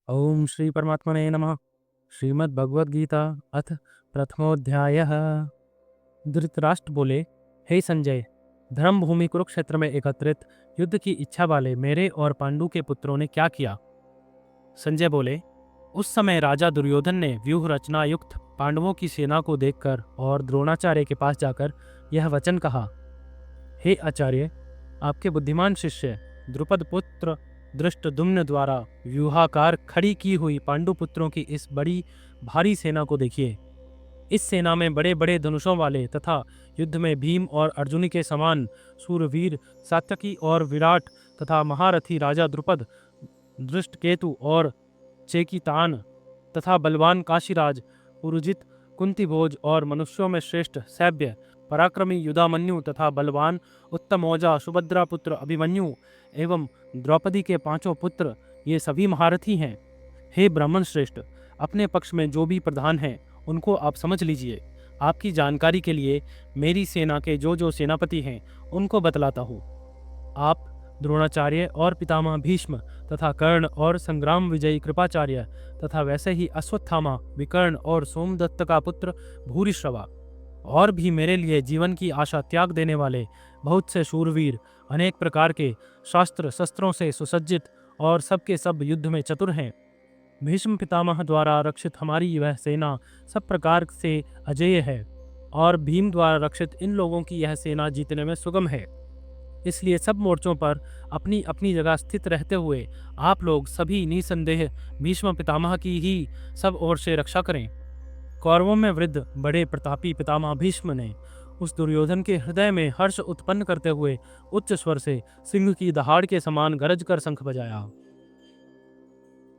ओम श्री परमात्मने नमः। श्रीमद् भगवद गीता अथ प्रथमोध्यायः। धृतराष्ट्र बोले, हे संजय, धर्म भूमि कुरुक्षेत्र में एकत्रित युद्ध की इच्छा वाले मेरे और पांडु के पुत्रों ने क्या किया? संजय बोले, उस समय राजा दुर्योधन ने व्यूह रचना युक्त पांडवों की सेना को देखकर और द्रोणाचार्य के पास जाकर यह वचन कहा, हे आचार्य, आपके बुद्धिमान शिष्य द्रुपद पुत्र धृष्टद्युम्न द्वारा व्यूहाकार खड़ी की हुई पांडु पुत्रों की इस बड़ी भारी सेना को देखिए। इस सेना में बड़े बड़े धनुषों वाले तथा युद्ध में भीम और अर्जुन के समान सूरवीर सात्यकी और विराट तथा महारथी राजा द्रुपद, दृष्टकेतु और चेकितान तथा बलवान काशीराज, पुरुजित, कुंतीभोज और मनुष्यों में श्रेष्ठ सैभ्य, पराक्रमी युधामन्यु तथा बलवान उत्तमौजा सुभद्रा पुत्र अभिमन्यु एवं द्रौपदी के पांचों पुत्र, ये सभी महारथी हैं। हे ब्राह्मण श्रेष्ठ, अपने पक्ष में जो भी प्रधान हैं उनको आप समझ लीजिए। आपकी जानकारी के लिए मेरी सेना के जो जो सेनापति हैं उनको बतलाता हूँ। आप द्रोणाचार्य और पितामह भीष्म तथा कर्ण और संग्राम विजयी कृपाचार्य तथा वैसे ही अश्वत्थामा, विकर्ण और सोमदत्त का पुत्र भूरिश्रवा और भी मेरे लिए जीवन की आशा त्याग देने वाले बहुत से शूरवीर, अनेक प्रकार के शास्त्र शस्त्रों से सुसज्जित और सबके सब युद्ध में चतुर हैं। भीष्म पितामह द्वारा रक्षित हमारी वह सेना सब प्रकार से अजेय है और भीम द्वारा रक्षित इन लोगों की यह सेना जीतने में सुगम है। इसलिए सब मोर्चों पर अपनी अपनी जगह स्थित रहते हुए आप लोग सभी निसंदेह भीष्म पितामह की ही सब ओर से रक्षा करें। कौरवों में वृद्ध बड़े प्रतापी पितामह भीष्म ने उस दुर्योधन के हृदय में हर्ष उत्पन्न करते हुए उच्च स्वर से सिंह की दहाड़ के समान गरज कर शंख बजाया।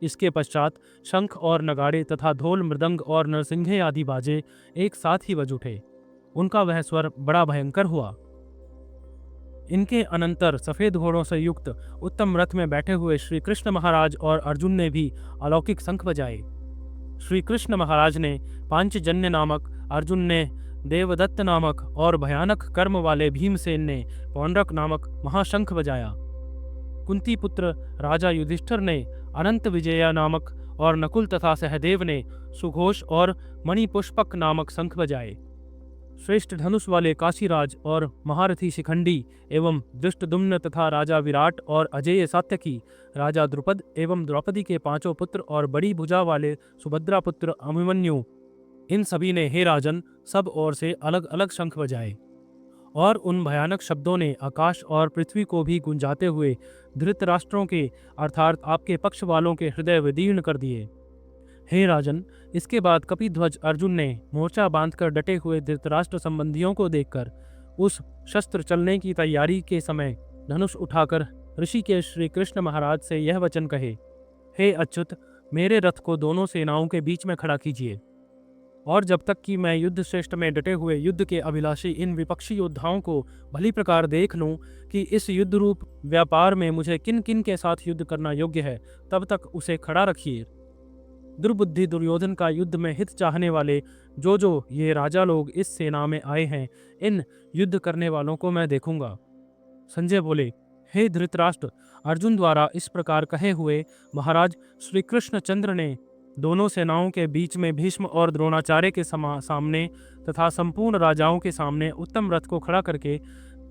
इसके पश्चात शंख और नगाड़े तथा ढोल, मृदंग और नरसिंघे आदि बाजे एक साथ ही बज उठे। उनका वह स्वर बड़ा भयंकर हुआ। इनके अनंतर सफेद घोड़ों से युक्त उत्तम रथ में बैठे हुए श्री कृष्ण महाराज और अर्जुन ने भी अलौकिक शंख बजाए। श्री कृष्ण महाराज ने पांचजन्य नामक, अर्जुन ने देवदत्त नामक और भयानक कर्म वाले भीमसेन ने पौंड्रक नामक महाशंख बजाया। कुंती पुत्र राजा युधिष्ठिर ने अनंत विजया नामक और नकुल तथा सहदेव ने सुघोष और मणिपुष्पक नामक शंख बजाए। श्रेष्ठ धनुष वाले काशीराज और महारथी शिखंडी एवं धृष्टद्युम्न तथा राजा विराट और अजेय सात्यकी, राजा द्रुपद एवं द्रौपदी के पांचों पुत्र और बड़ी भुजा वाले सुभद्रा पुत्र अभिमन्यु, इन सभी ने हे राजन सब ओर से अलग अलग शंख बजाए और उन भयानक शब्दों ने आकाश और पृथ्वी को भी गुंजाते हुए धृतराष्ट्रों के अर्थात आपके पक्ष वालों के हृदय विदीर्ण कर दिए। हे राजन, इसके बाद कपिध्वज अर्जुन ने मोर्चा बांधकर डटे हुए धृतराष्ट्र संबंधियों को देखकर उस शस्त्र चलने की तैयारी के समय धनुष उठाकर ऋषिकेश श्री कृष्ण महाराज से यह वचन कहे, हे अच्युत, मेरे रथ को दोनों सेनाओं के बीच में खड़ा कीजिए और जब तक कि मैं युद्ध श्रेष्ठ में डटे हुए युद्ध के अभिलाषी इन विपक्षी योद्धाओं को भली प्रकार देख लूं कि इस युद्ध रूप व्यापार में मुझे किन किन के साथ युद्ध करना योग्य है, तब तक उसे खड़ा रखिए। दुर्बुद्धि दुर्योधन का युद्ध में हित चाहने वाले जो जो ये राजा लोग इस सेना में आए हैं, इन युद्ध करने वालों को मैं देखूंगा। संजय बोले, हे धृतराष्ट्र, अर्जुन द्वारा इस प्रकार कहे हुए महाराज श्री कृष्णचंद्र ने दोनों सेनाओं के बीच में भीष्म और द्रोणाचार्य के सामने तथा संपूर्ण राजाओं के सामने उत्तम रथ को खड़ा करके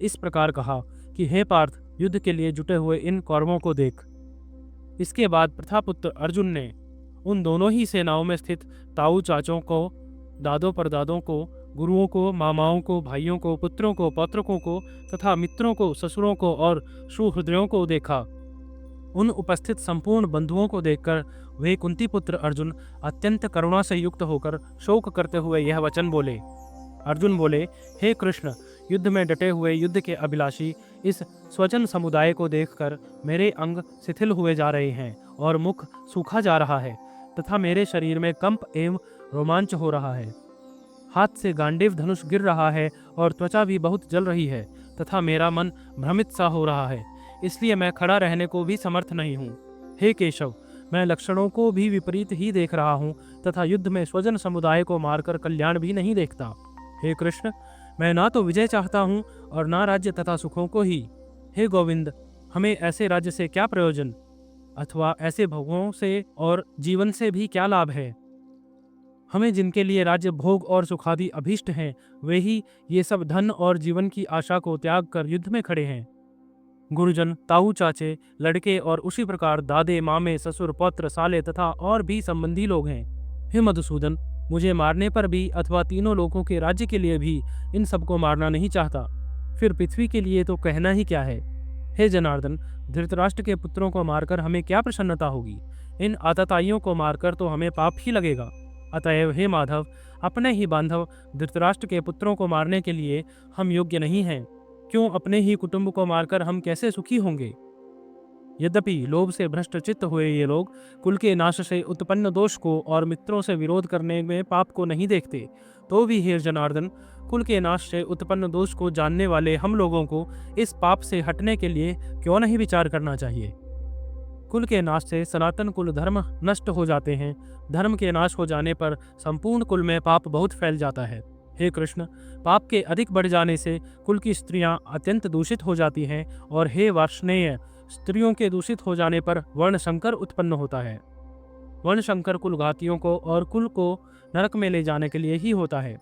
इस प्रकार कहा कि हे पार्थ, युद्ध के लिए जुटे हुए इन कौरवों को देख। इसके बाद प्रथापुत्र अर्जुन ने उन दोनों ही सेनाओं में स्थित ताऊ चाचों को, दादों परदादों को, गुरुओं को, मामाओं को, भाइयों को, पुत्रों को, पौत्रकों को तथा मित्रों को, ससुरों को और सुहृदयों को देखा। उन उपस्थित संपूर्ण बंधुओं को देखकर वे कुंती पुत्र अर्जुन अत्यंत करुणा से युक्त होकर शोक करते हुए यह वचन बोले। अर्जुन बोले, हे कृष्ण, युद्ध में डटे हुए युद्ध के अभिलाषी इस स्वजन समुदाय को देखकर मेरे अंग शिथिल हुए जा रहे हैं और मुख सूखा जा रहा है तथा मेरे शरीर में कंप एवं रोमांच हो रहा है। हाथ से गांडीव धनुष गिर रहा है और त्वचा भी बहुत जल रही है तथा मेरा मन भ्रमित सा हो रहा है, इसलिए मैं खड़ा रहने को भी समर्थ नहीं हूँ। हे केशव, मैं लक्षणों को भी विपरीत ही देख रहा हूँ तथा युद्ध में स्वजन समुदाय को मारकर कल्याण भी नहीं देखता। हे कृष्ण, मैं ना तो विजय चाहता हूँ और ना राज्य तथा सुखों को ही। हे गोविंद, हमें ऐसे राज्य से क्या प्रयोजन। अथवा ऐसे भोगों से और जीवन से भी क्या लाभ है? हमें जिनके लिए राज्य भोग और सुखादि अभीष्ट हैं, वे ही ये सब धन और जीवन की आशा को त्याग कर युद्ध में खड़े हैं। गुरुजन, ताऊ चाचे, लड़के और उसी प्रकार दादे, मामे, ससुर, पौत्र, साले तथा और भी संबंधी लोग हैं। हे मधुसूदन, मुझे मारने पर भी अथवा तीनों लोगों के राज्य के लिए भी इन सबको मारना नहीं चाहता। फिर पृथ्वी के लिए तो कहना ही क्या है। हे जनार्दन, धृतराष्ट्र के पुत्रों को मारकर हमें क्या प्रसन्नता होगी? इन आतताइयों को मारकर तो हमें पाप ही लगेगा। अतएव हे माधव, अपने ही बांधव धृतराष्ट्र के पुत्रों को मारने के लिए हम योग्य नहीं हैं। क्यों, अपने ही कुटुंब को मारकर हम कैसे सुखी होंगे? यद्यपि लोभ से भ्रष्ट चित्त हुए ये लोग कुल के नाश से उत्पन्न दोष को और मित्रों से विरोध करने में पाप को नहीं देखते, तो भी हे जनार्दन, कुल के नाश से उत्पन्न दोष को जानने वाले हम लोगों को इस पाप से हटने के लिए क्यों नहीं विचार करना चाहिए? कुल के नाश से सनातन कुल धर्म नष्ट हो जाते हैं। धर्म के नाश हो जाने पर संपूर्ण कुल में पाप बहुत फैल जाता है। हे कृष्ण, पाप के अधिक बढ़ जाने से कुल की स्त्रियां अत्यंत दूषित हो जाती हैं, और हे वार्ष्णेय, स्त्रियों के दूषित हो जाने पर वर्ण संकर उत्पन्न होता है। वर्ण संकर कुल घातियों को और कुल को नरक में ले जाने के लिए ही होता है।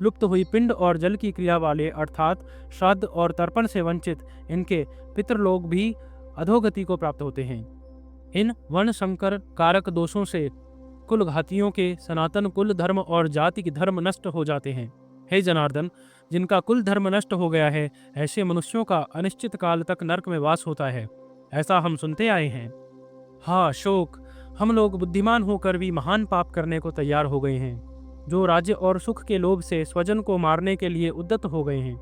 लुप्त हुई पिंड और जल की क्रिया वाले अर्थात श्राद्ध और तर्पण से वंचित इनके पितृलोक भी अधोगति को प्राप्त होते हैं। इन वर्ण संकर कारक दोषों से कुल घातियों के सनातन कुल धर्म और जाति के धर्म नष्ट हो जाते हैं। हे जनार्दन, जिनका कुल धर्म नष्ट हो गया है, ऐसे मनुष्यों का अनिश्चित काल तक नरक में वास होता है, ऐसा हम सुनते आए हैं। हाँ शोक, हम लोग बुद्धिमान होकर भी महान पाप करने को तैयार हो गए हैं, जो राज्य और सुख के लोभ से स्वजन को मारने के लिए उद्यत हो गए हैं।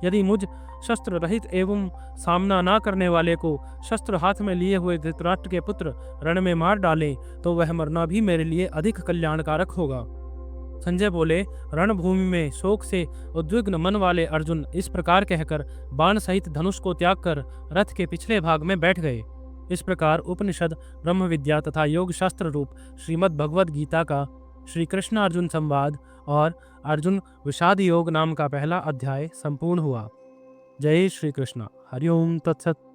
यदि मुझ शस्त्र रहित एवं सामना ना करने वाले को शस्त्र हाथ में लिए हुए धृतराष्ट्र के पुत्र रण में मार डालें, तो वह मरना भी मेरे लिए अधिक कल्याणकारक होगा। संजय बोले, रणभूमि में शोक से उद्विग्न मन वाले अर्जुन इस प्रकार कहकर बाण सहित धनुष को त्याग कर रथ के पिछले भाग में बैठ गए। इस प्रकार उपनिषद, ब्रह्म विद्या तथा योग शास्त्र रूप श्रीमद् भगवद गीता का श्री कृष्ण अर्जुन संवाद और अर्जुन विषाद योग नाम का पहला अध्याय संपूर्ण हुआ। जय श्री कृष्ण। हरिओम तत्सत।